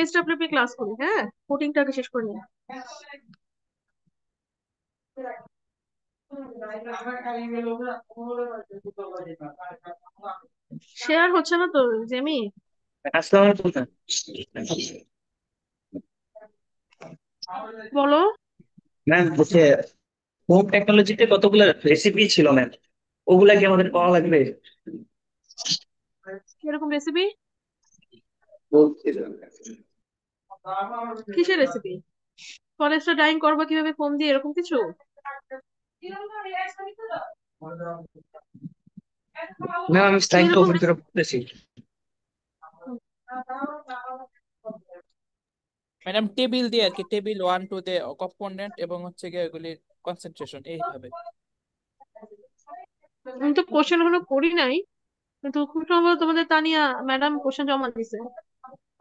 এসডব্লিউপি class করি, হ্যাঁ, কোটিংটাকে শেষ করে নিই। শেয়ার হচ্ছে না তো জেমি। আসসালামু আলাইকুম ম্যাম। বলো। ম্যাম হচ্ছে হোম টেকনোলজিতে কতগুলো রেসিপি ছিল ম্যাম, ওগুলা কি আমাদের পাওয়া লাগবে? কিরকম রেসিপি? বলছিল। কিসের রেসিপি? ফরেস্টটা ডাইং করবো কিভাবে ফোন দিয়ে, এরকম কিছু? ম্যাম আমি স্লাইডটা কিরকম ওপেন করে recipe? পড়তেছি। ম্যাডাম টেবিল দিয়ে আর কি, টেবিল 1 2 দে কম্পোনেন্ট এবং হচ্ছে গিয়ে এগুলির কনসেন্ট্রেশন এইভাবে। আমি তো কোশ্চেন এখনো করি নাই, কিন্তু খুব সম্ভবত তোমাদের তানিয়া ম্যাডাম কোশ্চেন জমা দিছে।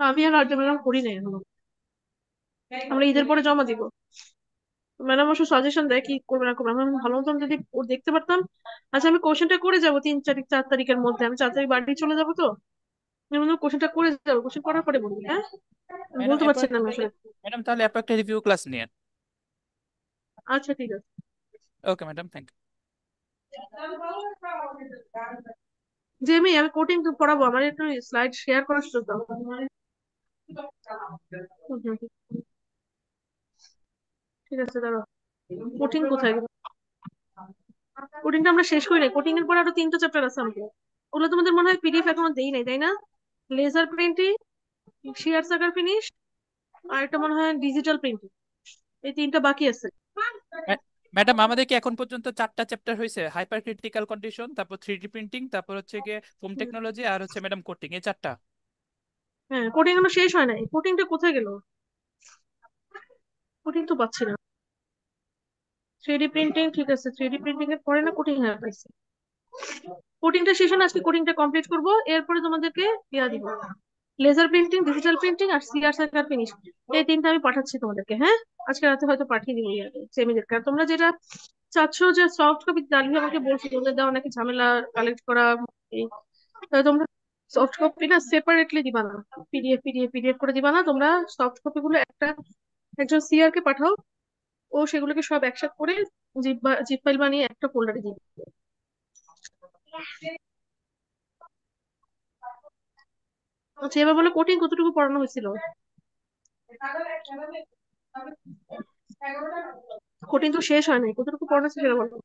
আমি আর আর্য ম্যাডাম করি নাই এখনো, আমরা ঈদের পরে জমা দিব। ম্যাডাম অবশ্য সাজেশন দেয় কি করবে না করবে, আমি ভালো মতন যদি দেখতে পারতাম। আচ্ছা, আমি কোশ্চেনটা করে যাবো 3 4 4 তারিখের মধ্যে, আমি 4 তারিখ বাড়ি চলে যাবো তো। আমি কোশ্চেনটা করে যাবো, কোশ্চেন করার পরে বলবি, হ্যাঁ। আমি ম্যাডাম বলতে পারছি না আমি আসলে। ম্যাডাম তাহলে আপনি একটা রিভিউ ক্লাস নিয়েন। আচ্ছা ঠিক আছে। Okay madam, thank you. Jamie, আমি কোটিং তো পড়াবো, আমার একটু স্লাইড শেয়ার করার সুযোগ দাও। হুম, হুম, হুম। ঠিক আছে, দাঁড়াও। কোটিং কোথায় গেল? কোডিংটা আমরা শেষ করি নাই, কোডিং এর পর আরো 3টা চ্যাপ্টার আছে আমাদের। ওগুলো তোমাদের মনে হয় পিডিএফ এখনো দেই নাই, তাই না? লেজার প্রিন্টিং, শিয়ার সাকার ফিনিশ, আর একটা মনে হয় ডিজিটাল প্রিন্টিং। এই 3টা বাকি আছে। ম্যাডাম আমাদের কি এখন পর্যন্ত 4টা চ্যাপ্টার হয়েছে? হাইপার ক্রিটিক্যাল কন্ডিশন, তারপর 3D প্রিন্টিং, তারপর হচ্ছে গিয়ে হোম হুম। টেকনোলজি, আর হচ্ছে ম্যাডাম কোটিং, এই 4টা। হ্যাঁ, কোডিং এখনো শেষ হয় নাই, কোডিংটা কোথায় গেল? কোডিং তো পাচ্ছি না। 3D প্রিন্টিং ঠিক আছে, 3D প্রিন্টিং এর পরে না কোডিং, হ্যাঁ পাইছি। কোডিংটা শেষ হয় না, আজকে কোডিংটা কমপ্লিট করবো, এরপরে তোমাদেরকে ইয়া দিব। লেজার প্রিন্টিং, ডিজিটাল প্রিন্টিং আর সিআর সাকার ফিনিশ, এই 3টা আমি পাঠাচ্ছি তোমাদেরকে, হ্যাঁ। আজকে রাতে হয়তো পাঠিয়ে দিবো ইয়াকে সেমিদেরকে। আর তোমরা যেটা চাচ্ছ যে সফট কপি, দালি আমাকে বলছি তোদের দেওয়া নাকি ঝামেলা কালেক্ট করা, এই, তাহলে তোমরা সফট কপি না সেপারেটলি দিবা না, পিডিএফ পিডিএফ পিডিএফ করে দিবা না তোমরা। সফট কপি গুলো একটা একজন সিআর কে পাঠাও, ও সেগুলোকে সব একসাথে করে জিপ জিপ ফাইল বানিয়ে একটা ফোল্ডারে দিবে। আচ্ছা, এবার বলে কোটিং কতটুকু পড়ানো হয়েছিল? কোটিং তো শেষ হয় নাই, কতটুকু পড়ানো হয়েছিল সেটা বলো।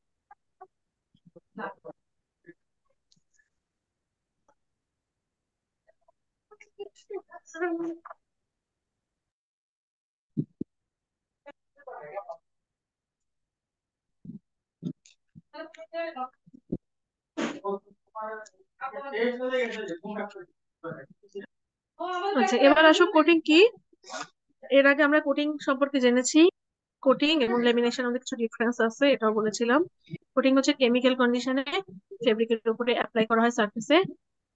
আচ্ছা, এবার আসো কোটিং কি। এর আগে আমরা কোটিং সম্পর্কে জেনেছি, কোটিং এবং লেমিনেশন মধ্যে কিছু ডিফারেন্স আছে এটাও বলেছিলাম। কোটিং হচ্ছে কেমিক্যাল কন্ডিশনে ফেব্রিকের উপরে অ্যাপ্লাই করা হয় সারফেসে,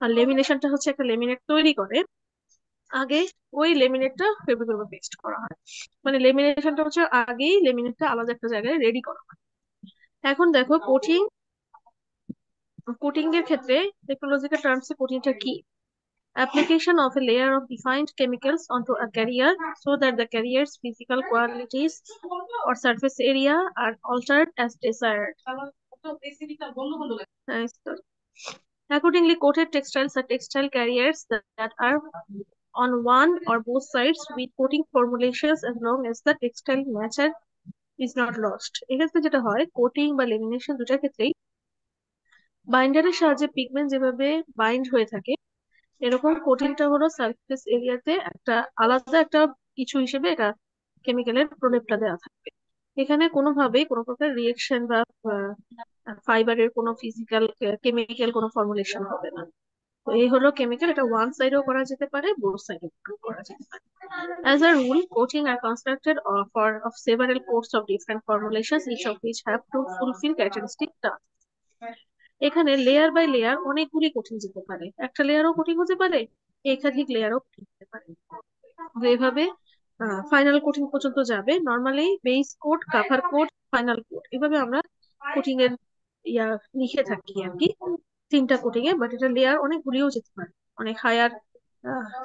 আর লেমিনেশনটা হচ্ছে একটা লেমিনেট তৈরি করে আগে, ওই লেমিনেটটা ফেব্রিকের উপর পেস্ট করা হয়। মানে লেমিনেশনটা হচ্ছে আগেই লেমিনেটটা আলাদা একটা জায়গায় রেডি করা হয়। এখন দেখো কোটিং, কোটিং এর ক্ষেত্রে টেকনোলজিক্যাল টার্মসে কোটিংটা কি? Application of a layer of defined chemicals onto a carrier so that the carrier's physical qualities or surface area are altered as desired. Sorry. Accordingly, coated textiles are textile carriers that are on one or both sides with coating formulations as long as the textile nature is not lost. এক্ষেত্রে যেটা হয়, coating বা lamination দুটার ক্ষেত্রেই বাইন্ডারের সাহায্যে pigment যেভাবে bind হয়ে থাকে, এরকম কোটিংটা হলো সারফেস এরিয়াতে একটা আলাদা একটা কিছু হিসেবে এটা কেমিক্যালের প্রলেপটা দেওয়া থাকবে। এখানে কোনোভাবেই কোনো প্রকার রিয়েকশন বা ফাইবারের কোনো ফিজিক্যাল কেমিক্যাল কোনো ফর্মুলেশন হবে না। তো এই হলো কেমিক্যাল, এটা ওয়ান সাইডেও করা যেতে পারে, বোথ সাইডেও করা যেতে পারে। As a rule, coating are constructed of several coats of different formulations, each of which have to fulfill characteristic tasks. এখানে লেয়ার বাই লেয়ার অনেকগুলি কোটিং যেতে পারে, একটা লেয়ারও কোটিং হতে পারে, একাধিক লেয়ারও কোটিং হতে পারে। তো এভাবে ফাইনাল কোটিং পর্যন্ত যাবে। Normally base coat, cover coat, final coat, এভাবে আমরা কোটিং এর ইয়া লিখে থাকি আর কি, 3টা কোটিং এ। বাট এটা লেয়ার অনেকগুলিও যেতে পারে, অনেক হায়ার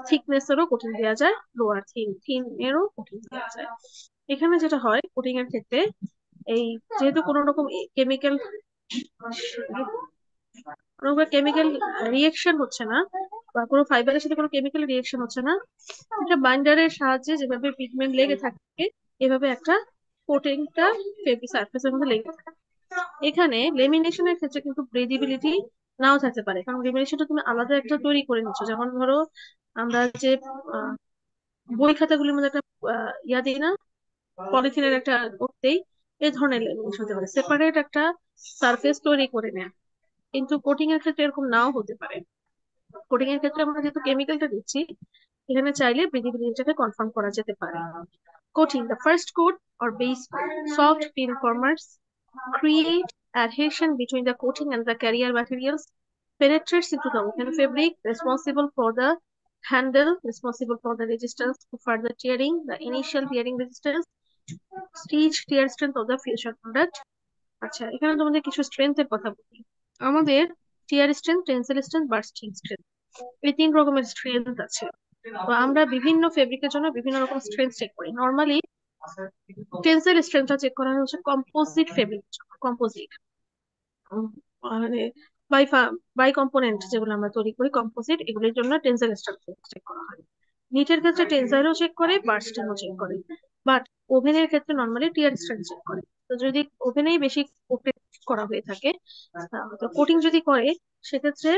থিকনেস এরও কোটিং দেওয়া যায়, লোয়ার থিন এরও কোটিং দেওয়া যায়। এখানে যেটা হয় কোটিং এর ক্ষেত্রে, এই যেহেতু কোনো রকম কেমিক্যাল রিয়েকশন হচ্ছে না, বা কোনো ফাইবারের সাথে কোনো কেমিক্যাল রিয়েকশন হচ্ছে না, এটা বাইন্ডারের সাহায্যে যেভাবে পিগমেন্ট লেগে থাকে এভাবে একটা কোটিংটা ফেব্রিক সারফেসের মধ্যে লেগে থাকে। এখানে লেমিনেশনের ক্ষেত্রে কিন্তু ব্রিদিবিলিটি নাও থাকতে পারে, কারণ লেমিনেশনটা তুমি আলাদা একটা তৈরি করে নিচ্ছ। যেমন ধরো আমরা যে বই খাতাগুলির মধ্যে একটা ইয়া দিই না, পলিথিনের একটা করতেই, এই ধরনের লেমিনেশন হতে পারে, সেপারেট একটা সারফেস তৈরি করে নেয়। কিন্তু কোটিং এর ক্ষেত্রে এরকম নাও হতে পারে। কোটিং এর ক্ষেত্রে আমরা যেহেতু কেমিক্যালটা দিচ্ছি, এখানে চাইলে ব্রিদিবিলিটিটাকে কনফার্ম করা যেতে পারে। Coating, the first coat or base coat, soft film formers create adhesion between the coating and the carrier materials, penetrates into the open fabric, responsible for the handle, responsible for the resistance to further tearing, the initial tearing resistance, stitch tear strength of the future product. আচ্ছা, এখানে তোমাদের কিছু স্ট্রেংথের কথা বলি। আমাদের tear strength, tensile strength, bursting strength, এই 3 রকমের strength আছে। তো আমরা বিভিন্ন ফেব্রিকের জন্য বিভিন্ন রকম স্ট্রেংথ চেক করি। নর্মালি টেন্সিল স্ট্রেংথটা চেক করা হচ্ছে কম্পোজিট ফেব্রিক, কম্পোজিট মানে বাই বাই কম্পোনেন্ট যেগুলো আমরা তৈরি করি কম্পোজিট, এগুলোর জন্য টেন্সিল স্ট্রেংথ চেক করা হয়। নিটের ক্ষেত্রে টেন্সাইলও চেক করে, বার্স্টিংও চেক করে, বাট ওভেনের ক্ষেত্রে নর্মালি টিয়ার স্ট্রেংথ চেক করে। তো যদি ওভেনেই বেশি করা হয়ে থাকে, তো কোটিং যদি করে, সেক্ষেত্রে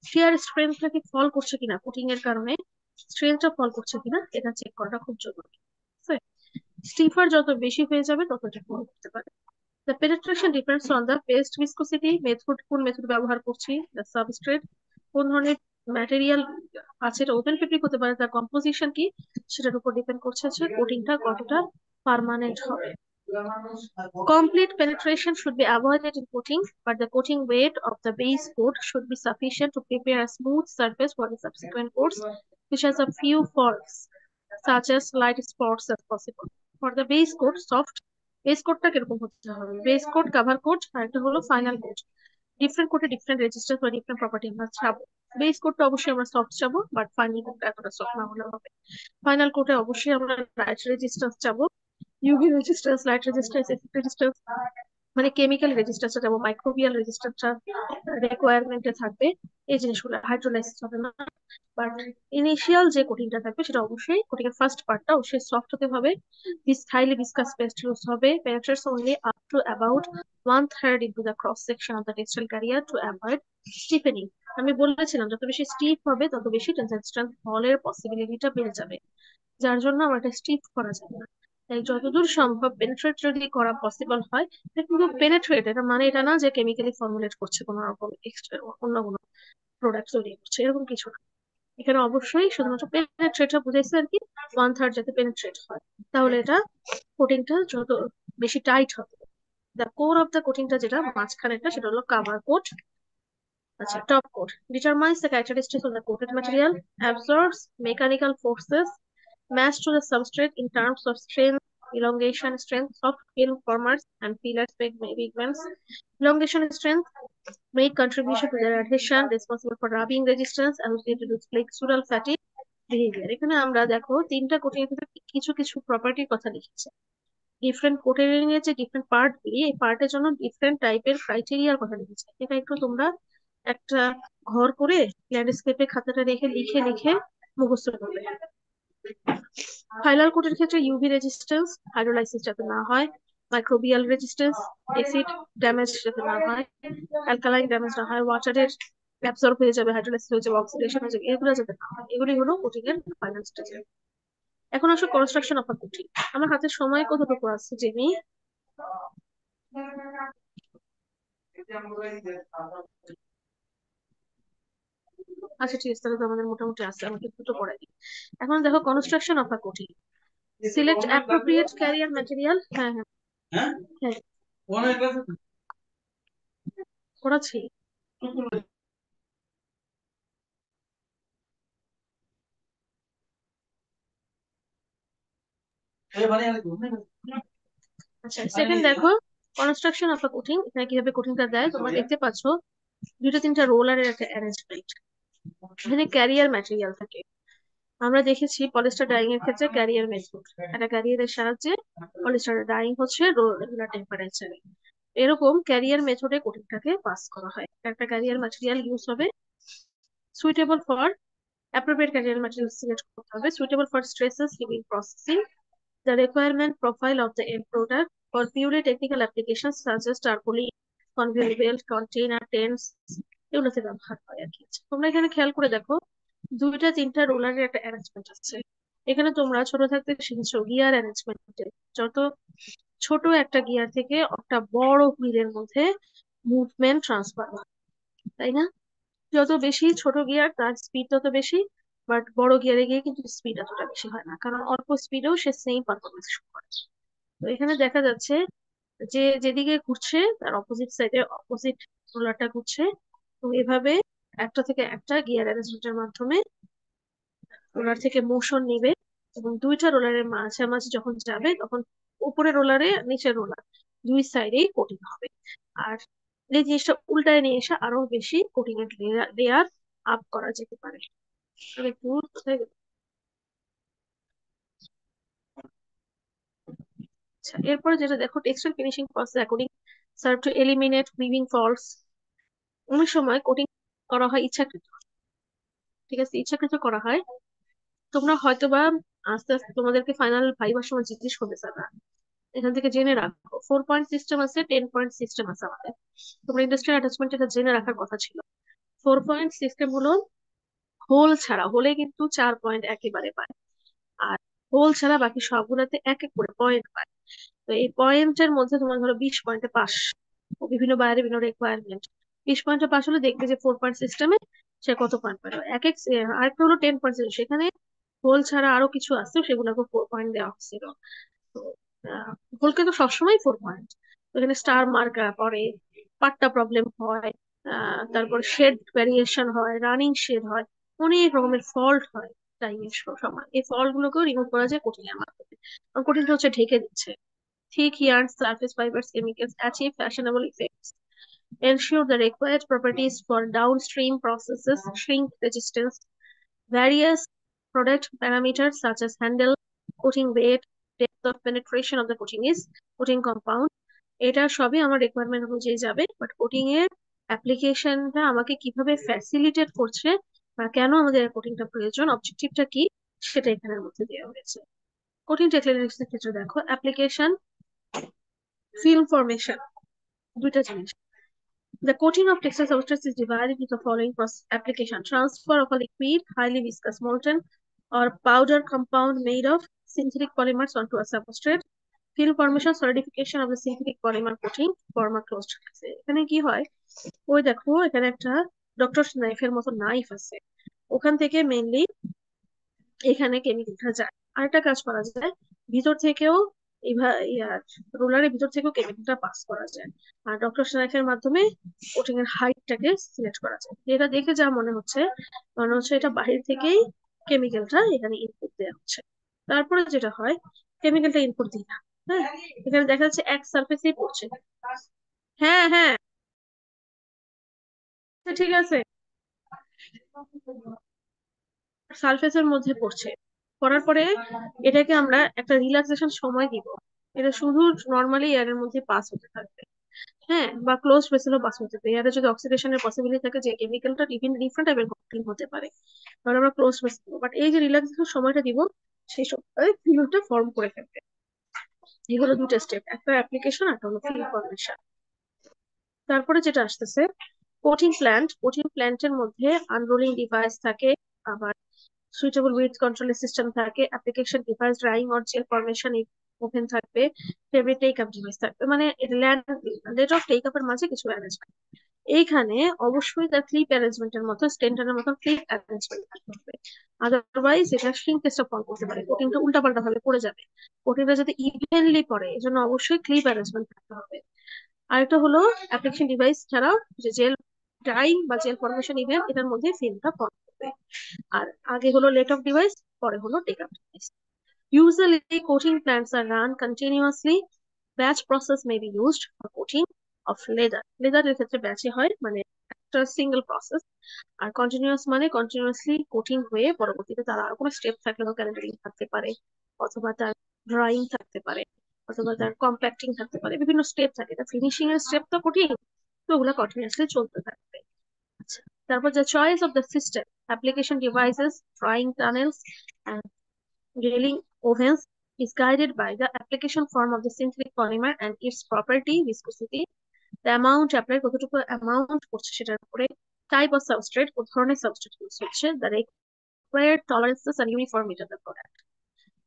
টিয়ার স্ট্রেংথটাকে ফল করছে কিনা, কোটিং এর কারণে স্ট্রেংথটা ফল করছে কিনা এটা চেক করাটা খুব জরুরি। স্টিফার যত বেশি হয়ে যাবে তত এটা ফল করতে পারে। The penetration depends on the paste viscosity, কোন মেথড ব্যবহার করছি, the substrate, কোন ধরনের ম্যাটেরিয়াল আছে, এটা ওপেন ফেব্রিক হতে পারে, তার কম্পোজিশন কি সেটার উপর ডিপেন্ড করছে যে কোটিংটা কতটা পার্মানেন্ট হবে। Complete penetration should be avoided in coating, but the coating weight of the base coat should be sufficient to prepare a smooth surface for the subsequent coats, which has a few faults, such as light spots as possible. For the base coat, soft base coat টা কিরকম হতে হবে, base coat, cover coat, আর একটা হলো final coat. Different কোটে different resistance বা different property আমরা চাবো। Base কোটটা অবশ্যই আমরা সফট চাবো, বাট ফাইনাল কোটটা এতটা সফট না হলে হবে। ফাইনাল কোটে অবশ্যই আমরা লাইট রেজিস্ট্যান্স চাবো, UV resistance, light resistance, effect resistance, মানে কেমিক্যাল রেজিস্ট্যান্সটা যেমন মাইক্রোবিয়াল রেজিস্ট্যান্সটা রিকোয়ারমেন্টে থাকবে, এই জিনিসগুলো হাইড্রোলাইসিস হবে না। বাট ইনিশিয়াল যে কোটিংটা থাকবে সেটা অবশ্যই কোটিং এর ফার্স্ট পার্টটা অবশ্যই সফট হতে হবে, হাইলি ভিসকাস পেস্ট ইউজ হবে, penetrates only up to about 1/3 into the cross section of the textile carrier to avoid stiffening. আমি বলেছিলাম যত বেশি স্টিফ হবে তত বেশি টেনসাইল স্ট্রেংথ ফলের পসিবিলিটিটা বেড়ে যাবে, যার জন্য আমার এটা স্টিফ করা যাবে না। তাই যতদূর সম্ভব পেনেট্রেট যদি করা পসিবল হয়, এটা কিন্তু পেনেট্রেট, এটা মানে এটা না যে কেমিক্যালি ফর্মুলেট করছে কোনো রকম এক্সট্রা অন্য কোনো প্রোডাক্ট তৈরি করছে, এরকম কিছু না। এখানে অবশ্যই শুধুমাত্র পেনেট্রেটটা বুঝাইছে আর কি, 1/3 যাতে পেনেট্রেট হয়, তাহলে এটা কোটিংটা যত বেশি টাইট হবে। দ্য কোর অফ দ্য কোটিংটা যেটা মাঝখানেরটা সেটা হলো কাভার কোট। আচ্ছা, top coat determines the characteristics of the coated material, absorbs mechanical forces matched to the substrate in terms of strength, elongation, strength, soft film formers and fillers, pigments. Elongation strength make contribution to their adhesion, responsible for rubbing resistance associated with flexural fatigue behavior. এখানে আমরা দেখো 3টা coating এর কিছু কিছু প্রপার্টির কথা লিখেছে। ডিফারেন্ট কোটেরিং এর যে ডিফারেন্ট পার্ট গুলি, এই পার্টের জন্য ডিফারেন্ট টাইপের ক্রাইটেরিয়ার কথা লিখেছে। এটা একটু তোমরা একটা ঘর করে ল্যান্ডস্কেপে খাতাটা রেখে লিখে লিখে মুখস্থ করবে। ফাইনাল কোটের ক্ষেত্রে ইউভি রেজিস্ট্যান্স, হাইড্রোলাইসিস যাতে না হয়, মাইক্রোবিয়াল রেজিস্ট্যান্স, অ্যাসিড ড্যামেজ যাতে না হয়, অ্যালকালাইন ড্যামেজ না হয়, ওয়াটারের অ্যাবসর্ব হয়ে যাবে, হাইড্রোলাইসিস হয়ে যাবে, অক্সিডেশন হয়ে যাবে, এগুলো যাতে না হয়, এগুলি হলো কোটিং এর ফাইনাল স্টেজে। এখন আসো কনস্ট্রাকশন অফ আ কোটিং। আমার হাতে সময় কতটুকু আছে জেমি? আচ্ছা ঠিক আছে, তাহলে তো আমাদের মোটামুটি আছে, আমাকে দুটো পড়াই দিই। এখন দেখো construction of a coating. Select appropriate career material. হ্যাঁ হ্যাঁ হ্যাঁ পড়াচ্ছি। আচ্ছা, সেকেন্ড দেখো কনস্ট্রাকশন অফ আ কোটিং। এখানে কিভাবে কোটিংটা দেয় তোমরা দেখতে পাচ্ছ, 2-3টা রোলারের একটা অ্যারেঞ্জমেন্ট। এখানে ক্যারিয়ার ম্যাটেরিয়াল থাকে, আমরা দেখেছি পলিস্টার ডাইং এর ক্ষেত্রে ক্যারিয়ার মেথড, একটা ক্যারিয়ারের সাহায্যে পলিস্টার ডাইং হচ্ছে রেগুলার টেম্পারেচারে। এরকম ক্যারিয়ার মেথডে কোটিংটাকে পাস করা হয়। একটা ক্যারিয়ার ম্যাটেরিয়াল ইউজ হবে, suitable for appropriate carrier material select করতে হবে, suitable for stresses heavy processing, the requirement profile of the end product for purely technical applications such as tarpaulin, conveyor belt, container, tents, এগুলোতে ব্যবহার হয় আর কি। তোমরা এখানে খেয়াল করে দেখো, দুইটা তিনটা রোলারের একটা অ্যারেঞ্জমেন্ট আছে। এখানে তোমরা ছোট থাকতে শিখেছো গিয়ার অ্যারেঞ্জমেন্টে, যত ছোট একটা গিয়ার থেকে একটা বড় হুইলের মধ্যে মুভমেন্ট ট্রান্সফার হয়, তাই না? যত বেশি ছোট গিয়ার তার স্পিড তত বেশি, বাট বড় গিয়ারে গিয়ে কিন্তু স্পিড এতটা বেশি হয় না, কারণ অল্প স্পিডেও সে সেম পারফরমেন্স শো করে। তো এখানে দেখা যাচ্ছে যে যেদিকে ঘুরছে তার অপোজিট সাইডে অপোজিট রোলারটা ঘুরছে, তো এভাবে একটা থেকে একটা গিয়ার অ্যারেঞ্জমেন্টের মাধ্যমে রোলার থেকে মোশন নিবে, এবং দুইটা রোলারের মাঝামাঝি যখন যাবে তখন উপরে রোলারে নিচের রোলার দুই সাইডেই কোটিং হবে। আর এই জিনিসটা উল্টায় নিয়ে এসে আরো বেশি কোটিং এর লেয়ার আপ করা যেতে পারে। আমি একটু কোথায় গেলাম? আচ্ছা, এরপরে যেটা দেখো, textile finishing process according serve two eliminate weaving faults. অনেক সময় কোটিং করা হয় ইচ্ছাকৃত, ঠিক আছে, ইচ্ছাকৃত করা হয়। তোমরা হয়তোবা আস্তে আস্তে তোমাদেরকে ফাইনাল ভাইবার সময় জিজ্ঞেস করবে স্যার, এখান থেকে জেনে রাখো 4 পয়েন্ট সিস্টেম আছে, 10 পয়েন্ট সিস্টেম আছে আমাদের। তোমরা ইন্ডাস্ট্রিয়াল অ্যাটাচমেন্ট এটা জেনে রাখার কথা ছিল। 4 পয়েন্ট সিস্টেম হলো হোল ছাড়া, হোলে কিন্তু 4 পয়েন্ট একেবারে পায়, আর হোল ছাড়া বাকি সবগুলোতে এক এক করে পয়েন্ট পায়। তো এই পয়েন্টের মধ্যে তোমার ধরো 20 পয়েন্টে পাস, বিভিন্ন বাইরে বিভিন্ন রিকোয়ারমেন্ট, 20 পয়েন্টে পাস হলে দেখবে যে 4 পয়েন্ট সিস্টেমে সে কত পয়েন্ট পাবে। এক এক আরেকটা হলো 10 পয়েন্ট, সেখানে হোল ছাড়া আরো কিছু আছে, সেগুলোকে 4 পয়েন্ট দেওয়া হচ্ছিল। তো হোল কিন্তু সবসময় 4 পয়েন্ট। এখানে স্টার মার্কার পরে, পাট্টা প্রবলেম হয়, তারপর শেড ভ্যারিয়েশন হয়, রানিং শেড হয়, অনেক রকমের ফল্ট হয় টাইমের সময়। এই ফল্ট গুলোকেও রিমুভ করা যায় কোটিং এর মাধ্যমে, কারণ কোটিংটা হচ্ছে ঢেকে দিচ্ছে। Thick yarns, surface fibers, chemicals achieve fashionable effects, ensure the required properties for downstream processes, shrink resistance, various product parameters such as handle, coating weight, depth of penetration of the coating is coating compound, এটা সবই আমার requirement অনুযায়ী যাবে। But coating এর অ্যাপ্লিকেশনটা আমাকে কিভাবে facilitate করছে বা কেন আমাদের কোটিংটা প্রয়োজন, অবজেক্টিভটা কি, সেটা এখানের মধ্যে দেওয়া হয়েছে। কোটিং টেকনোলজিস এর ক্ষেত্রে দেখো অ্যাপ্লিকেশন, ফিল্ম ফরমেশন, দুইটা জিনিস। The coating of textile substrates is divided into the following process application: transfer of a liquid, highly viscous molten or powder compound made of synthetic polymers onto a substrate, film formation, solidification of the synthetic polymer coating, former closed. এখানে কি হয়, ওই দেখো এখানে একটা doctor নাইফের মতো knife আছে, ওখান থেকে মেইনলি এখানে কেমিক্যালটা যায়। আরেকটা কাজ করা যায়, ভিতর থেকেও রোলারের ভিতর থেকেও কেমিক্যালটা পাস করা যায়। আর ডক্টর স্নাইফের মাধ্যমে কোটিং এর হাইটটাকে সিলেক্ট করা যায়। এটা দেখে যা মনে হচ্ছে এটা বাহির থেকেই কেমিক্যালটা এখানে ইনপুট দেওয়া হচ্ছে। তারপরে যেটা হয়, কেমিক্যালটা ইনপুট দিই না, হ্যাঁ, এখানে দেখা যাচ্ছে এক সারফেসেই পড়ছে। হ্যাঁ হ্যাঁ, ঠিক আছে, সারফেসের মধ্যে পড়ছে, পড়ার পরে এটাকে আমরা একটা রিল্যাক্সেশন সময় দিব, এটা শুধু নর্মালি এয়ারের মধ্যে পাস হতে থাকবে, হ্যাঁ, বা ক্লোজ ভেসেলও পাস হতে পারে। এয়ারে যদি অক্সিডেশনের পসিবিলিটি থাকে যে কেমিক্যালটা ডিফারেন্ট টাইপের কঠিন হতে পারে, তাহলে আমরা ক্লোজ ভেসেল, বাট এই যে রিল্যাক্সেশন সময়টা দিব সেই সময় ফিল্মটা ফর্ম করে ফেলবে। এগুলো দুটো স্টেপ, একটা অ্যাপ্লিকেশন একটা হলো ফিল্ম ফর্মেশন। তারপরে যেটা আসতেছে কোটিং প্ল্যান্ট, কোটিং প্ল্যান্টের মধ্যে আনরোলিং ডিভাইস থাকে, আবার সুইটেবল উইথ কন্ট্রোল সিস্টেম থাকে, application device, drying or gel formation oven থাকবে, ফেভারিট টেক আপ ডিভাইস থাকবে, মানে রেট অফ টেক আপের মাঝে কিছু অ্যারেঞ্জমেন্ট। এইখানে অবশ্যই তার ক্লিপ অ্যারেঞ্জমেন্টের মতো স্টেন্ডার্ডের মতো ক্লিপ অ্যারেঞ্জমেন্ট থাকতে হবে, আদারওয়াইজ এটা শ্রিঙ্কেজটা ফল করতে পারে, কোটিংটা উল্টাপাল্টা ভাবে পড়ে যাবে। কোটিংটা যাতে ইভেনলি পড়ে এজন্য অবশ্যই ক্লিপ অ্যারেঞ্জমেন্ট থাকতে হবে। আরেকটা হলো অ্যাপ্লিকেশন ডিভাইস ছাড়াও যে জেল ড্রাইং বা জেল ফরমেশন ইভেন্ট, এটার মধ্যে ফিল্মটা ফর্ম করবে। আর আগে হলো লেট অফ ডিভাইস, পরে হলো take up device. Usually coating plants are run continuously. Batch process may be used for coating of leather. Leather এর ক্ষেত্রে ব্যাচে হয়, মানে একটা সিঙ্গেল প্রসেস। আর কন্টিনিউয়াস মানে কন্টিনিউয়াসলি কোটিং হয়ে পরবর্তীতে তার আর কোনো স্টেপ থাকলেও ক্যালেন্ডারিং থাকতে পারে, অথবা তার ড্রয়িং থাকতে পারে, অথবা তার কম্প্যাক্টিং থাকতে পারে, বিভিন্ন স্টেপ থাকে। এটা ফিনিশিং এর স্টেপ তো কঠিন, তো ওগুলো কন্টিনিউয়াসলি চলতে থাকবে। আচ্ছা, তারপর the choice of the system, application devices, drying tunnels, and drilling ovens is guided by the application form of the synthetic polymer and its property, viscosity, the amount applied, কতটুকু amount করছে সেটার উপরে, type of substrate, কোন ধরনের substrate use হচ্ছে, the required tolerances and uniformity of the product.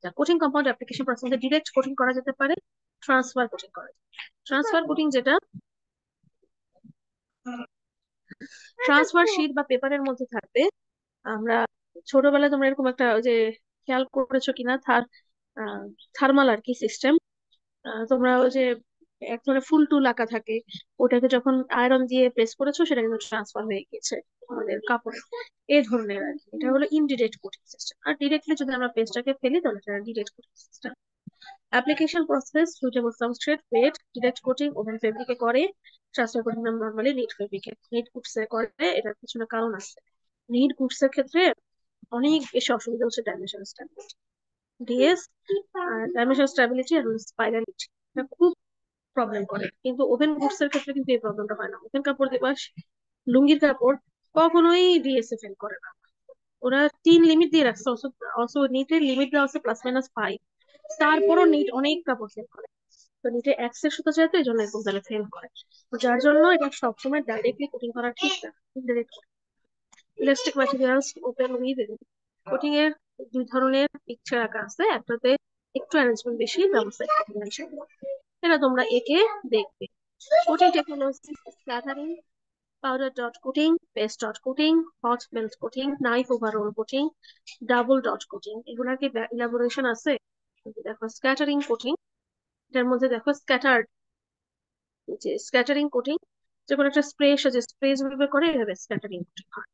The coating compound application process direct coating করা যেতে পারে, ট্রান্সফার কোটিং করা যায়। ট্রান্সফার কোটিং যেটা ট্রান্সফার শিট বা পেপারের মধ্যে থাকবে। আমরা ছোটবেলায় তোমরা এরকম একটা ওই যে খেয়াল করেছো কিনা, থার্মাল আর কি সিস্টেম, তোমরা ওই যে এক ধরনের ফুল টুল আঁকা থাকে, ওটাকে যখন আয়রন দিয়ে প্রেস করেছো সেটা কিন্তু ট্রান্সফার হয়ে গেছে আমাদের কাপড়ে, এই ধরনের আর কি। এটা হলো ইনডিরেক্ট কোটিং সিস্টেম। আর ডিরেক্টলি যদি আমরা পেস্টটাকে ফেলি তাহলে এটা direct coating system. Application process, suitable substrate, wet, direct coating woven ফেব্রিকে করে, ট্রান্সফার কোটিং নরমালি নিট ফেব্রিকে, নিট গুডসে করে। এটার পিছনে কারণ আছে। নিট গুডস এর ক্ষেত্রে অনেক বেশি অসুবিধা হচ্ছে dimension stability, DS, dimension stability আর স্পাইরালিটি, এটা খুব প্রবলেম করে। কিন্তু ওভেন গুডস এর ক্ষেত্রে কিন্তু এই প্রবলেমটা হয় না। ওভেন কাপড় দিবা, লুঙ্গির কাপড় কখনোই ডিএসএ ফেল করে না। ওরা 3 লিমিট দিয়ে রাখছে, অলসো নিটের লিমিট দেওয়া আছে +-5, তারপরও নিট অনেক কাপড় ফেল করে। তো নিটে এক্সের সুতা যায়, তো এই জন্য এরকম তাহলে ফেল করে। তো যার জন্য এটা সবসময় ডাইরেক্টলি কোটিং করা ঠিক না, indirect. Elastic materials open with coating এর দুই ধরনের পিকচার আঁকা আছে, একটাতে একটু অ্যারেঞ্জমেন্ট বেশি, ব্যবসায়িক কম্বিনেশন, এটা তোমরা একে দেখবে। Coating technology, splattering, powder dot coating, paste dot coating, hot melt coating, knife over roll coating, double dot coating, এগুলার কি ইলাবোরেশন আছে? দেখো স্ক্যাটারিং কোটিং, এটার মধ্যে দেখো স্ক্যাটার্ড, যে স্ক্যাটারিং কোটিং, যখন একটা স্প্রে যে স্প্রে যেভাবে করে এভাবে স্ক্যাটারিং কোটিং হয়।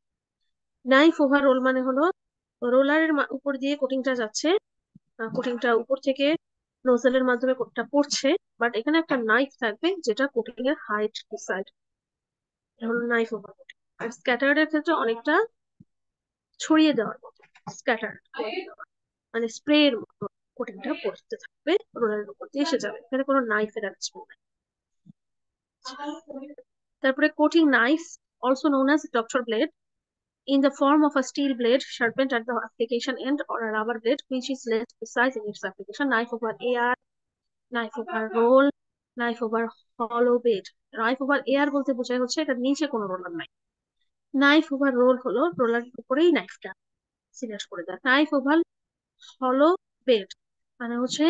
নাইফ ওভার রোল মানে হলো রোলারের উপর দিয়ে কোটিংটা যাচ্ছে, কোটিংটা উপর থেকে নোজেলের মাধ্যমে কোটটা পড়ছে, বাট এখানে একটা নাইফ থাকবে যেটা কোটিং এর হাইট ডিসাইড, এটা হলো নাইফ ওভার কোটিং। আর স্ক্যাটার্ড এর ক্ষেত্রে অনেকটা ছড়িয়ে দেওয়ার মতো, স্ক্যাটার্ড মানে স্প্রে এর মতো কোটিংটা পড়তে থাকবে, রোলারের উপর দিয়ে এসে যাবে, এখানে কোনো নাইফের অ্যাটাচমেন্ট নাই। তারপরে coating knife, also known as doctor blade, in the form of a steel blade sharpened at the application end, or a rubber blade which is less precise in its application. Knife over AR, knife over roll, knife over hollow bed. Knife over AR বলতে বোঝায় হচ্ছে এটা নিচে কোনো roller নাই। Knife over role হলো রোলারের উপরেই নাইফটা select করে দেয়। নাইফ ওভার হলো বেড মানে হচ্ছে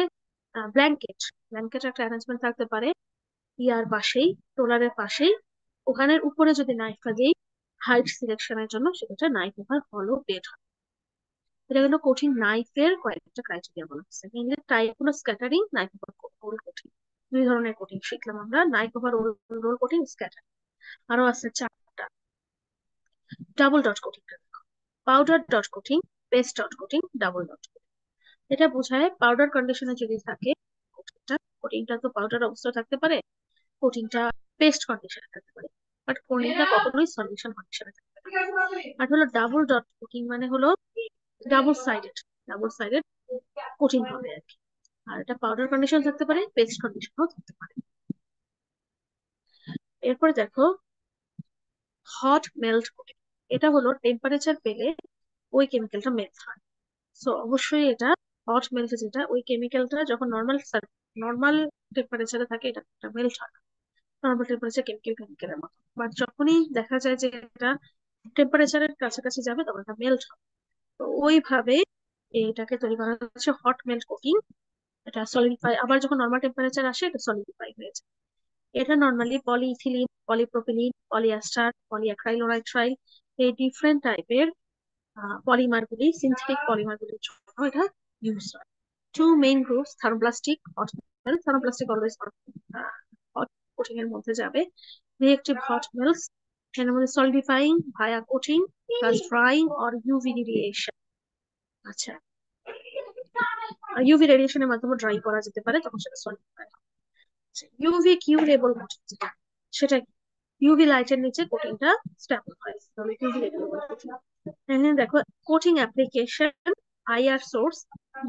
ব্ল্যাঙ্কেট, ব্ল্যাঙ্কেট একটা অ্যারেঞ্জমেন্ট থাকতে পারে ইয়ার পাশেই, রোলারের পাশেই, ওখানের উপরে যদি নাইফটা দিই হাইট সিলেকশনের জন্য, সেক্ষেত্রে নাইফ ওভার হলো বেড হয়। এটা গেল কোটিং নাইফের কয়েকটা ক্রাইটেরিয়া বলা হচ্ছে। মেইনলি টাইপ হলো scattering, knife over roll coating, দুই ধরনের কোটিং শিখলাম আমরা, knife over roll coating, scattering. আরো আছে 4টা। Double dot coating, powder dot coating, paste dot coating, double dot coating. এটা বোঝায় পাউডার কন্ডিশনে যদি থাকে কোটিংটা, কোটিংটা তো পাউডার অবস্থা থাকতে পারে, কোটিংটা পেস্ট কন্ডিশনে থাকতে পারে, বাট কোটিংটা কখনোই সলিউশন কন্ডিশনে থাকতে পারে। আর হলো ডাবল ডট কোটিং মানে হলো double sided, double sided coating হবে আর কি। আর এটা পাউডার কন্ডিশন থাকতে পারে, পেস্ট কন্ডিশনও থাকতে পারে। এরপর দেখো হট মেল্ট কোটিং, এটা হলো টেম্পারেচার পেলে ওই কেমিক্যালটা মেল্ট হয়। সো অবশ্যই এটা হট মেল্ট, যেটা ওই কেমিক্যালটা যখন নর্মাল টেম্পারেচারে থাকে এটা মেল্ট হয় না, নর্মাল টেম্পারেচার কেমিক্যালের মতো। বাট যখনই দেখা যায় যে এটা টেম্পারেচারের কাছাকাছি যাবে তখন এটা মেল্ট হবে। তো ওইভাবে এটাকে তৈরি করা হচ্ছে হট মেল্ট কোটিং। এটা সলিডিফাই, আবার যখন নর্মাল টেম্পারেচার আসে এটা সলিডিফাই হয়ে যায়। এটা নর্মালি পলিইথিলিন, পলিপ্রোপিলিন, পলিএস্টার, পলিঅ্যাক্রাইলোনাইট্রাইল, এই ডিফারেন্ট টাইপের পলিমার গুলি, সিনথেটিক পলিমার গুলির জন্য এটা ইউজ হয়। Two main groups, thermoplastic, hot melt, thermoplastic always hot coating এর মধ্যে যাবে। রিঅ্যাক্টিভ হট মেল্টস, এর মধ্যে solidifying via coating plus drying or UV radiation. আচ্ছা, ইউভি রেডিয়েশনের মাধ্যমে ড্রাই করা যেতে পারে, তখন সেটা সলিডিফাই। ইউভি কিউরেবল কোটিং যেটা, সেটা কি? ইউভি লাইটের নিচে কোটিংটা স্টেবল হয়, তাহলে ইউভি এখানে দেখো coating application, IR source,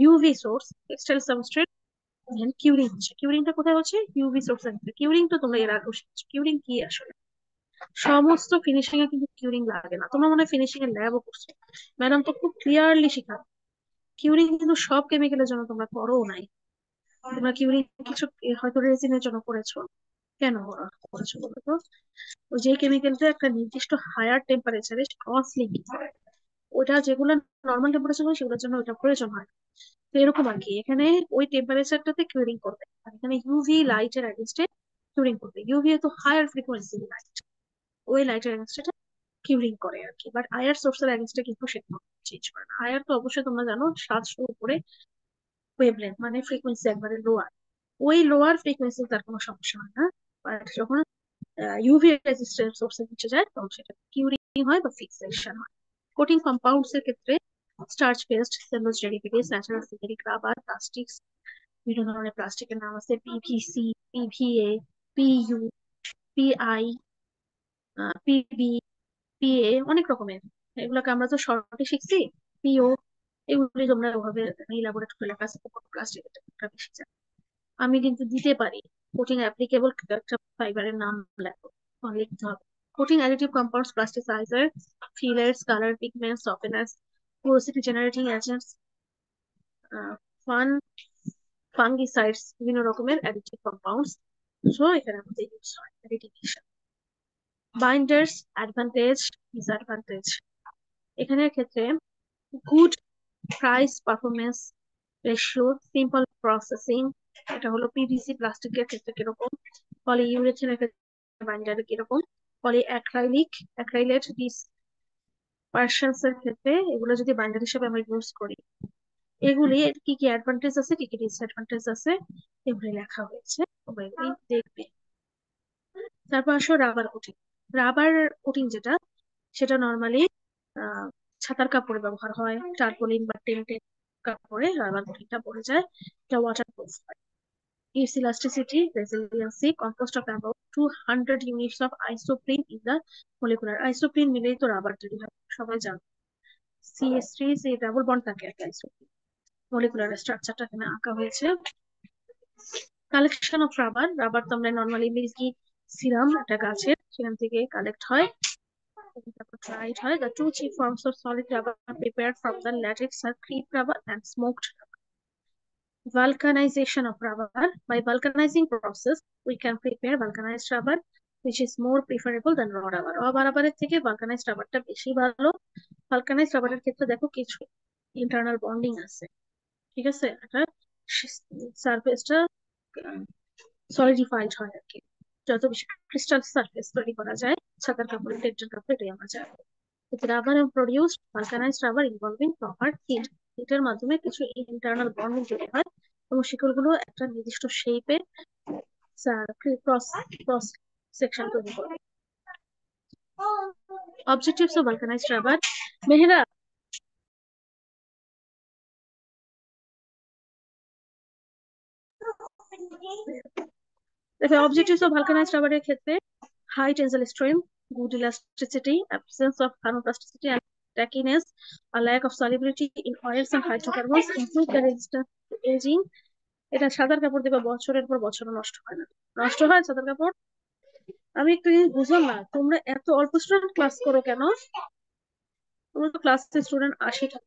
UV source, textile substrate, then curing হচ্ছে। কিউরিংটা কোথায় হচ্ছে? ইউভি সোর্স এর ক্ষেত্রে। কিউরিং তো তোমরা এর আগে শিখেছো। কিউরিং কি আসলে? সমস্ত ফিনিশিং এ কিন্তু কিউরিং লাগে না, তোমরা মনে হয় ফিনিশিং এর ল্যাবও করছো, ম্যাডাম তো খুব ক্লিয়ারলি শেখায়। কিউরিং কিন্তু সব কেমিক্যালের জন্য তোমরা করো নাই। তোমরা কিউরিং কিছু হয়তো রেজিনের জন্য করেছো, কেন করেছো বলো তো? ওই যে কেমিক্যালটা একটা নির্দিষ্ট হায়ার টেম্পারেচারে ক্রস লিঙ্কিং করে, ওটা যেগুলো নর্মাল টেম্পারেচার হয় সেগুলোর জন্য ওটা প্রয়োজন হয়। তো এরকম আর কি, এখানে ওই টেম্পারেচারটাতে কিউরিং করবে, আর এখানে ইউভি লাইটের এগেনস্টে কিউরিং করবে। ইউভি তো হায়ার ফ্রিকোয়েন্সি লাইট, ওই লাইটের এগেনস্টে কিউরিং করে আর কি। বাট আয়ার সোর্সের এগেনস্টে কিন্তু সেটা চেঞ্জ করে না। আয়ার তো অবশ্যই তোমরা জানো 700 উপরে ওয়েভলেন্থ, মানে ফ্রিকোয়েন্সি একবারে লোয়ার। ওই লোয়ার ফ্রিকোয়েন্সি তার কোনো সমস্যা হয় না। বাট যখন ইউভি রেজিস্ট্যান্স সোর্সে নিচে যায় তখন সেটা কিউরিং হয় বা ফিক্সেশন হয়। কোটিং কম্পাউন্ডস এর ক্ষেত্রে starch paste, cellulose derivatives, natural synthetic rubber, plastics, বিভিন্ন ধরনের প্লাস্টিকের নাম আছে, PVC, PVA, PU, PI, PB, PA, অনেক রকমের। এগুলোকে আমরা তো শর্টে শিখছি, পিও। এগুলি তোমরা ওভাবে ইলাবোরেট করে লেখা আছে, প্লাস্টিক বেশি জানো। আমি কিন্তু দিতে পারি কোটিং অ্যাপ্লিকেবল একটা ফাইবারের নাম লেখো, লিখতে হবে। Coating additive compounds, plasticizer, fillers, colour pigments, softeners, porosity generating agents, fun fungicides, বিভিন্ন রকমের অ্যাডিটিভ কম্পাউন্ডস সো এখানে আমাদের ইউজ হয় অ্যাডিটিভেশন। বাইন্ডার্স, অ্যাডভান্টেজ, ডিসঅ্যাডভান্টেজ। এখানের ক্ষেত্রে good price performance ratio, simple processing, এটা হলো পিভিসি প্লাস্টিকের ক্ষেত্রে কিরকম, পলি ইউরেথিনের ক্ষেত্রে বাইন্ডারে কিরকম, পলি অ্যাক্রাইলেট ডিসপারশনস এর ক্ষেত্রে এগুলো যদি বাইন্ডার হিসেবে আমরা ইউজ করি, এগুলি কি কি অ্যাডভান্টেজ আছে কি কি ডিসঅ্যাডভান্টেজ আছে এগুলি লেখা হয়েছে, তোমরা এগুলি দেখবে। তারপর আসো রাবার কোটিং। রাবার কোটিং যেটা, সেটা নর্মালি ছাতার কাপড়ে ব্যবহার হয়, টারপোলিন বা টেন্টেড কাপড়ে রাবার কোটিংটা পড়ে যায়। এটা ওয়াটারপ্রুফ হয়। Its elasticity, resiliency composed of about 200 units of isoprene in the molecular. Isoprene মিলেই তো রাবার তৈরি হয়, সবাই জানো। CH3 যে ডাবল বন্ড থাকে একটা isoprene, মলিকুলার স্ট্রাকচারটা এখানে আঁকা হয়েছে। কালেকশন অফ রাবার, রাবার তো আমরা নর্মালি মিল্কি সিরাম, একটা গাছের সেখান থেকে কালেক্ট হয়, তারপর ড্রাইড হয়। The two chief forms of solid rubber are prepared from the latex are creep rubber and smoked rubber. Vulcanization of rubber. By vulcanizing process, we can prepare vulcanized rubber, which is more preferable than raw rubber. raw রাবারের থেকে vulcanized রাবারটা বেশি ভালো। vulcanized রাবারের ক্ষেত্রে দেখো কিছু internal bonding আছে, ঠিক আছে, এটা সারফেসটা সলিডিফাইড হয় আর কি। যত বেশি ক্রিস্টাল সারফেস তৈরি করা যায় ছাতার কাপড়ে, টেন্টের কাপড়ে, এটাই আমরা চাই। Rubber produced vulcanized rubber involving proper heat, হিটের মাধ্যমে কিছু ইন্টারনাল বন্ডিং তৈরি হয় এবং শিকড়গুলো একটা নির্দিষ্ট শেপে ক্রস ক্রস সেকশন তৈরি করে। Objectives of vulcanised rubber. মেহেরা, দেখো অবজেক্টিভস অফ ভালকানাইজড রাবারের ক্ষেত্রে high tensile strength, good elasticity, absence of thermoplasticity and tackiness, a lack of solubility in oils and hydrocarbons, improve the resistance to aging. এটা সাদার কাপড় দেবে বছরের পর বছর নষ্ট হয় না। নষ্ট হয় সাদার কাপড়? আমি একটু জিনিস বুঝলাম না, তোমরা এত অল্প স্টুডেন্ট ক্লাস করো কেন? তোমরা তো ক্লাসে স্টুডেন্ট 80টা,